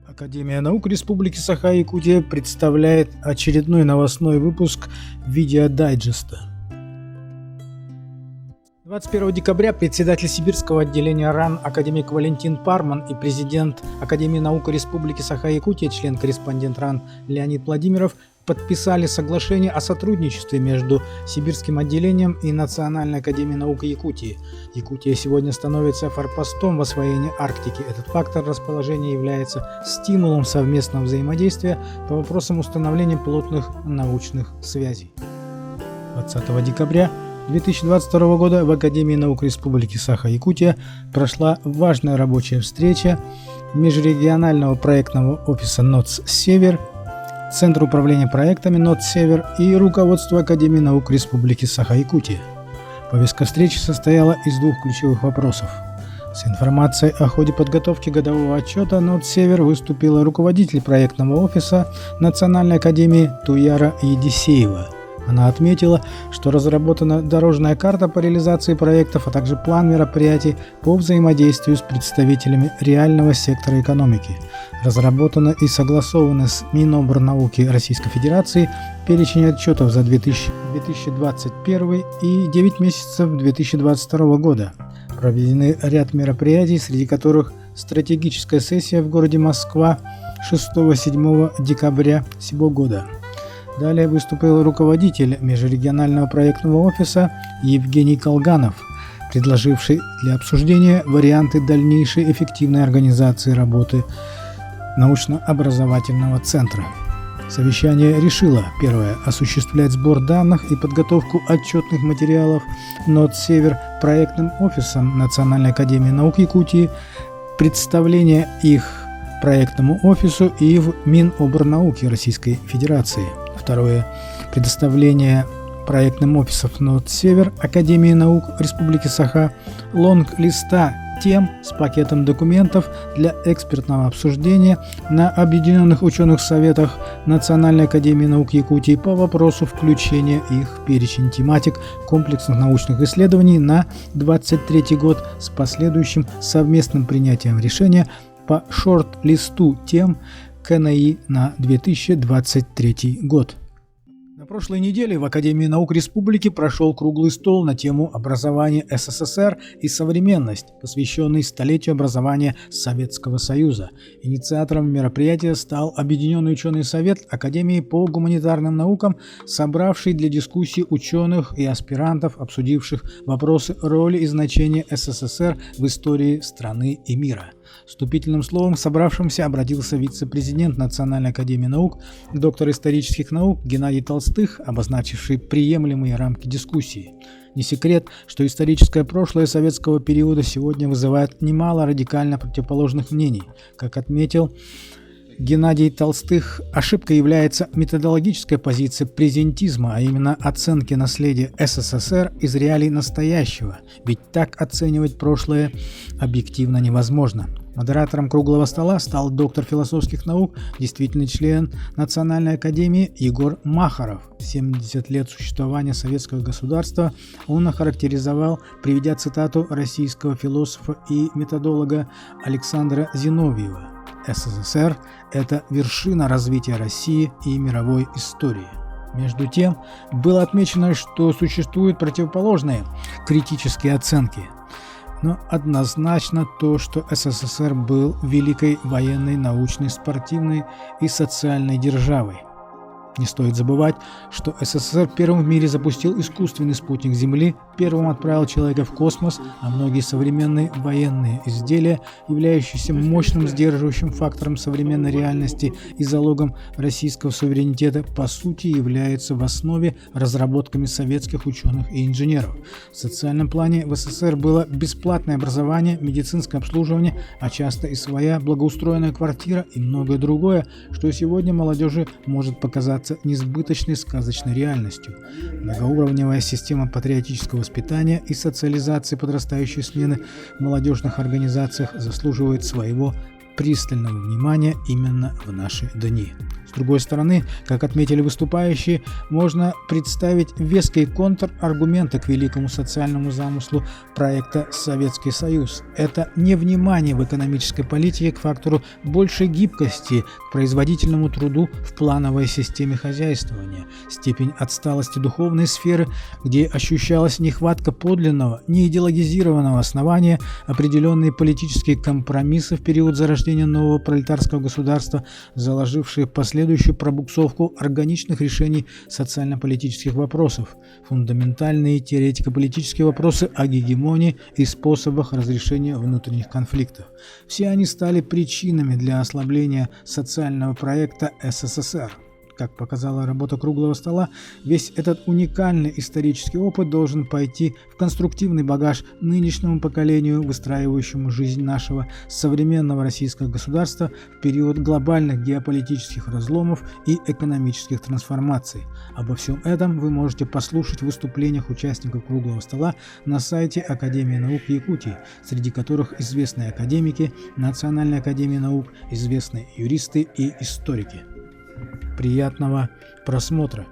Академия наук Республики Саха-Якутия представляет очередной новостной выпуск видеодайджеста. 21 декабря председатель Сибирского отделения РАН академик Валентин Парман и президент Академии наук Республики Саха-Якутия, член-корреспондент РАН Леонид Владимиров подписали соглашение о сотрудничестве между Сибирским отделением и Национальной академией наук Якутии. Якутия сегодня становится форпостом в освоении Арктики. Этот фактор расположения является стимулом совместного взаимодействия по вопросам установления плотных научных связей. 20 декабря 2022 года в Академии наук Республики Саха-Якутия прошла важная рабочая встреча межрегионального проектного офиса НОЦ-Север, Центр управления проектами НОЦ-Север и руководство Академии наук Республики Саха-Якутия. Повестка встречи состояла из двух ключевых вопросов. С информацией о ходе подготовки годового отчета НОЦ-Север выступила руководитель проектного офиса Национальной академии Туяра Едисеева. Она отметила, что разработана дорожная карта по реализации проектов, а также план мероприятий по взаимодействию с представителями реального сектора экономики. Разработано и согласовано с Минобрнауки Российской Федерации перечень отчетов за 2021 и 9 месяцев 2022 года. Проведены ряд мероприятий, среди которых стратегическая сессия в городе Москва 6-7 декабря сего года. Далее выступил руководитель межрегионального проектного офиса Евгений Колганов, предложивший для обсуждения варианты дальнейшей эффективной организации работы научно-образовательного центра. Совещание решило: первое – осуществлять сбор данных и подготовку отчетных материалов НОЦ-Север проектным офисом Национальной академии наук Якутии, представление их проектному офису и в Минобрнауки Российской Федерации. Второе – предоставление проектным офисом НОЦ-Север Академии наук Республики Саха лонг-листа тем с пакетом документов для экспертного обсуждения на Объединенных ученых советах Национальной академии наук Якутии по вопросу включения их в перечень тематик комплексных научных исследований на 2023 год с последующим совместным принятием решения по шорт-листу тем КНИ на 2023 год. На прошлой неделе в Академии наук Республики прошел круглый стол на тему «Образование СССР и современность», посвященный столетию образования Советского Союза. Инициатором мероприятия стал Объединенный ученый совет Академии по гуманитарным наукам, собравший для дискуссий ученых и аспирантов, обсудивших вопросы роли и значения СССР в истории страны и мира. Вступительным словом к собравшимся обратился вице-президент Национальной академии наук, доктор исторических наук Геннадий Толстых, обозначивший приемлемые рамки дискуссии. Не секрет, что историческое прошлое советского периода сегодня вызывает немало радикально противоположных мнений. Как отметил Геннадий Толстых, ошибкой является методологическая позиция презентизма, а именно оценки наследия СССР из реалий настоящего, ведь так оценивать прошлое объективно невозможно. Модератором круглого стола стал доктор философских наук, действительный член Национальной академии Егор Махаров. 70 лет существования советского государства он охарактеризовал, приведя цитату российского философа и методолога Александра Зиновьева: «СССР – это вершина развития России и мировой истории». Между тем, было отмечено, что существуют противоположные критические оценки. Но однозначно то, что СССР был великой военной, научной, спортивной и социальной державой. Не стоит забывать, что СССР первым в мире запустил искусственный спутник Земли, первым отправил человека в космос, а многие современные военные изделия, являющиеся мощным сдерживающим фактором современной реальности и залогом российского суверенитета, по сути являются в основе разработками советских ученых и инженеров. В социальном плане в СССР было бесплатное образование, медицинское обслуживание, а часто и своя благоустроенная квартира и многое другое, что сегодня молодежи может показаться несбыточной сказочной реальностью. Многоуровневая система патриотического воспитания и социализации подрастающей смены в молодежных организациях заслуживает своего пристального внимания именно в наши дни. другой стороны, как отметили выступающие, можно представить веские контраргументы к великому социальному замыслу проекта «Советский Союз». Это невнимание в экономической политике к фактору большей гибкости, к производительному труду в плановой системе хозяйствования, степень отсталости духовной сферы, где ощущалась нехватка подлинного, неидеологизированного основания, определенные политические компромиссы в период зарождения нового пролетарского государства, заложившие последующую пробуксовку органичных решений социально-политических вопросов, фундаментальные теоретико-политические вопросы о гегемонии и способах разрешения внутренних конфликтов. Все они стали причинами для ослабления социального проекта СССР. Как показала работа круглого стола, весь этот уникальный исторический опыт должен пойти в конструктивный багаж нынешнему поколению, выстраивающему жизнь нашего современного российского государства в период глобальных геополитических разломов и экономических трансформаций. Обо всем этом вы можете послушать в выступлениях участников круглого стола на сайте Академии наук Якутии, среди которых известные академики Национальной академии наук, известные юристы и историки. Приятного просмотра!